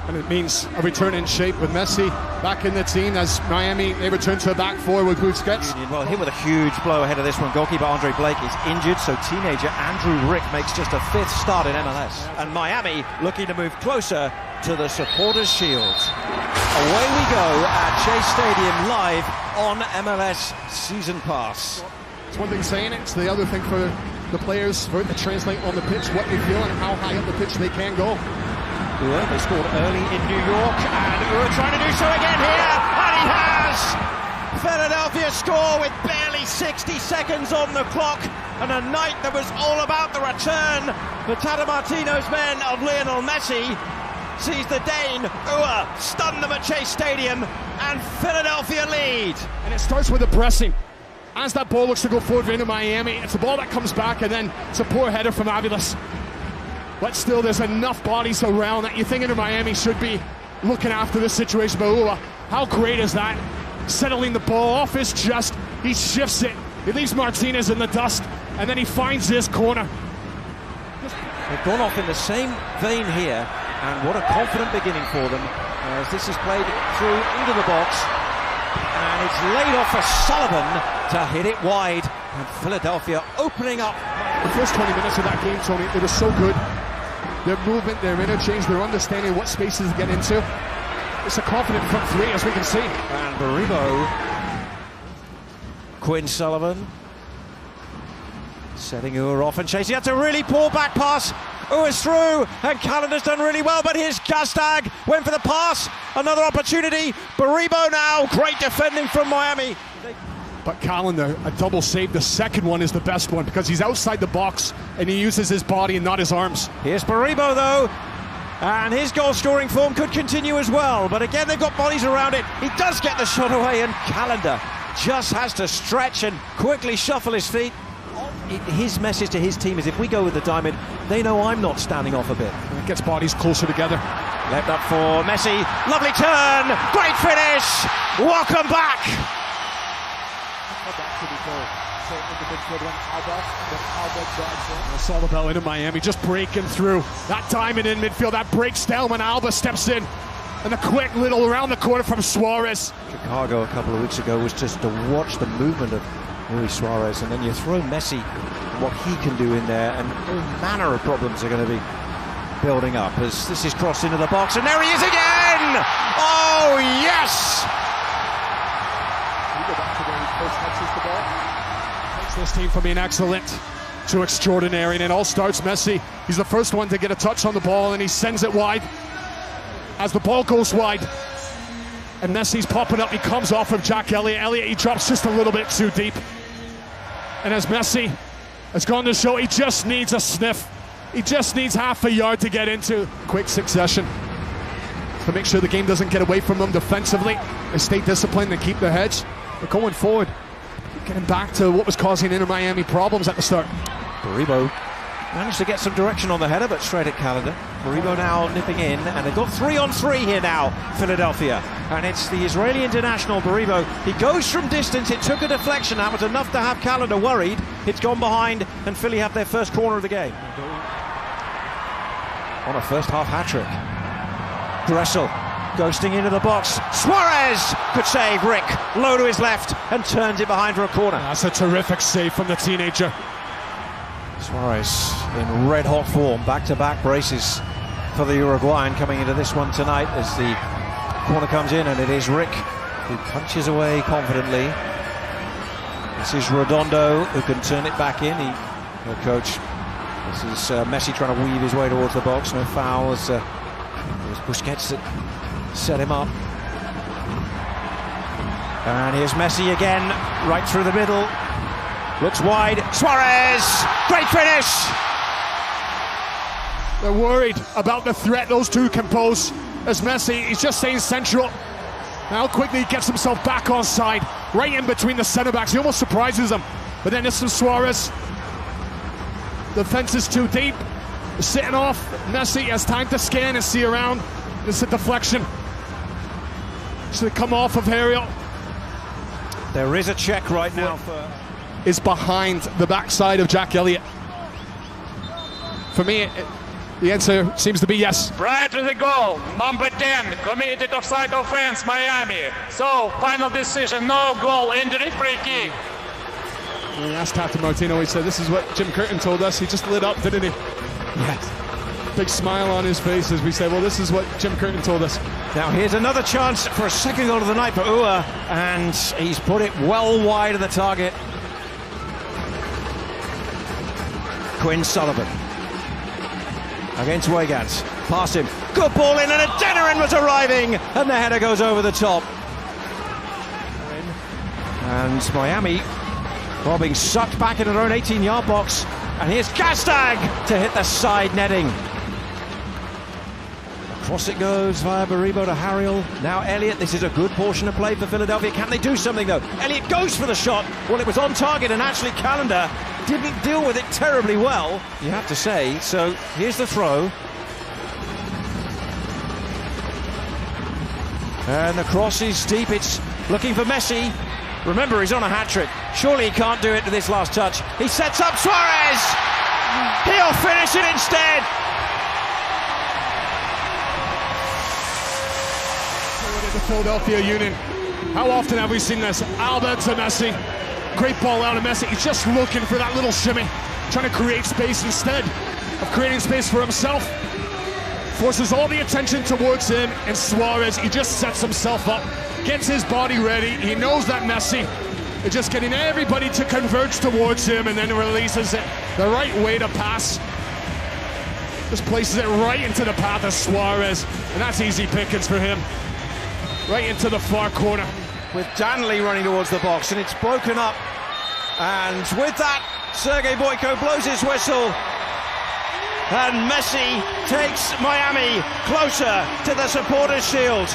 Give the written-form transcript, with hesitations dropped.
And it means a return in shape with Messi back in the team as Miami, they return to a back four with Busquets. Well, hit with a huge blow ahead of this one. Goalkeeper Andre Blake is injured, so teenager Andrew Rick makes just a 5th start in MLS. And Miami looking to move closer to the supporters' shield. Away we go at Chase Stadium live on MLS Season Pass. It's one thing saying it, it's the other thing for the players for it to translate on the pitch what they feel and how high up the pitch they can go. Yeah, they scored early in New York, and we're trying to do so again here, and he has! Philadelphia score with barely 60 seconds on the clock, and a night that was all about the return. The Tata Martino's men of Lionel Messi sees the Dane stun them at Chase Stadium, and Philadelphia lead. And it starts with the pressing. As that ball looks to go forward into Miami, it's a ball that comes back, and then it's a poor header from Aviles. But still, there's enough bodies around that you think Inter Miami should be looking after this situation. But how great is that? Settling the ball off his chest, he shifts it, he leaves Martinez in the dust, and then he finds this corner. They've gone off in the same vein here, and what a confident beginning for them as this is played through into the box, and it's laid off for Sullivan to hit it wide, and Philadelphia opening up. The first 20 minutes of that game, Tony, it was so good. Their movement, their interchange, their understanding of what spaces to get into. It's a confident front three, as we can see. And Baribo, Quinn Sullivan, setting Ur off and chasing. That's a really poor back pass. Ur's through, and Calendar's done really well, but here's Gastag, went for the pass, another opportunity. Baribo now, great defending from Miami. But Calendar, a double save. The second one is the best one because he's outside the box and he uses his body and not his arms. Here's Baribo though, and his goal-scoring form could continue as well. But again, they've got bodies around it. He does get the shot away, and Calendar just has to stretch and quickly shuffle his feet. His message to his team is, if we go with the diamond, they know I'm not standing off a bit. And it gets bodies closer together. Left up for Messi. Lovely turn. Great finish. Welcome back. It's all about Inter Miami just breaking through. That diamond in midfield, that breaks down when Alba steps in. And the quick little around the corner from Suarez. Chicago a couple of weeks ago was just to watch the movement of Luis Suarez, and then you throw Messi and what he can do in there, and all manner of problems are going to be building up as this is crossed into the box, and there he is again! Oh, yes! Takes this team from being excellent to extraordinary, and it all starts Messi. He's the first one to get a touch on the ball, and he sends it wide. As the ball goes wide, and Messi's popping up, he comes off of Jack Elliott. Elliott, he drops just a little bit too deep. And as Messi has gone to show, he just needs a sniff. He just needs half a yard to get into. Quick succession to make sure the game doesn't get away from them defensively. They stay disciplined and keep their heads. But going forward, getting back to what was causing Inter Miami problems at the start. Baribo managed to get some direction on the header, but straight at Calendar. Baribo now nipping in, and they've got 3-on-3 here now, Philadelphia. And it's the Israeli international, Baribo. He goes from distance, it took a deflection, that was enough to have Calendar worried. It's gone behind, and Philly have their first corner of the game. On a first half hat-trick. Dressel ghosting into the box. Suarez could save Rick, low to his left, and turns it behind for a corner. That's a terrific save from the teenager. Suarez in red-hot form, back-to-back braces for the Uruguayan coming into this one tonight as the corner comes in, and it is Rick who punches away confidently. This is Redondo who can turn it back in. The coach, this is Messi trying to weave his way towards the box. No foul as it was Busquets that set him up. And here's Messi again, right through the middle. Looks wide, Suarez, great finish! They're worried about the threat those two can pose as Messi, he's just staying central. Now quickly he gets himself back on side, right in between the centre-backs. He almost surprises them. But then this is Suarez. The fence is too deep. Sitting off, Messi has time to scan and see around. It's a deflection. Should have come off of Ariel. There is a check right now for... is behind the backside of Jack Elliott. For me, The answer seems to be yes. Prior to the goal, number 10 committed offside offense, Miami. So, final decision, no goal, injury, free kick. When we asked Captain Martino, he said, this is what Jim Curtin told us. He just lit up, didn't he? Yes. Big smile on his face as we said, well, this is what Jim Curtin told us. Now here's another chance for a second goal of the night for Ua, and he's put it well wide of the target. Quinn Sullivan against Wiggins, past him, good ball in, and a Denerin was arriving, and the header goes over the top. And Miami, well, being sucked back into their own 18-yard box, and here's Gastag to hit the side netting. Across it goes via Baribo to Harriel. Now Elliott, this is a good portion of play for Philadelphia. Can they do something though? Elliott goes for the shot. Well, it was on target, and actually Callender didn't deal with it terribly well, you have to say. So here's the throw. And the cross is deep, it's looking for Messi. Remember, he's on a hat-trick. Surely he can't do it to this last touch. He sets up Suarez! He'll finish it instead! The Philadelphia Union. How often have we seen this? Albert to Messi. Great ball out of Messi. He's just looking for that little shimmy. Trying to create space instead of creating space for himself. Forces all the attention towards him, and Suarez, he just sets himself up. Gets his body ready. He knows that Messi is just getting everybody to converge towards him, and then releases it the right way to pass. Just places it right into the path of Suarez, and that's easy pickings for him. Right into the far corner. With Danley running towards the box, and it's broken up. And with that, Sergei Boyko blows his whistle. And Messi takes Miami closer to the supporters' shield.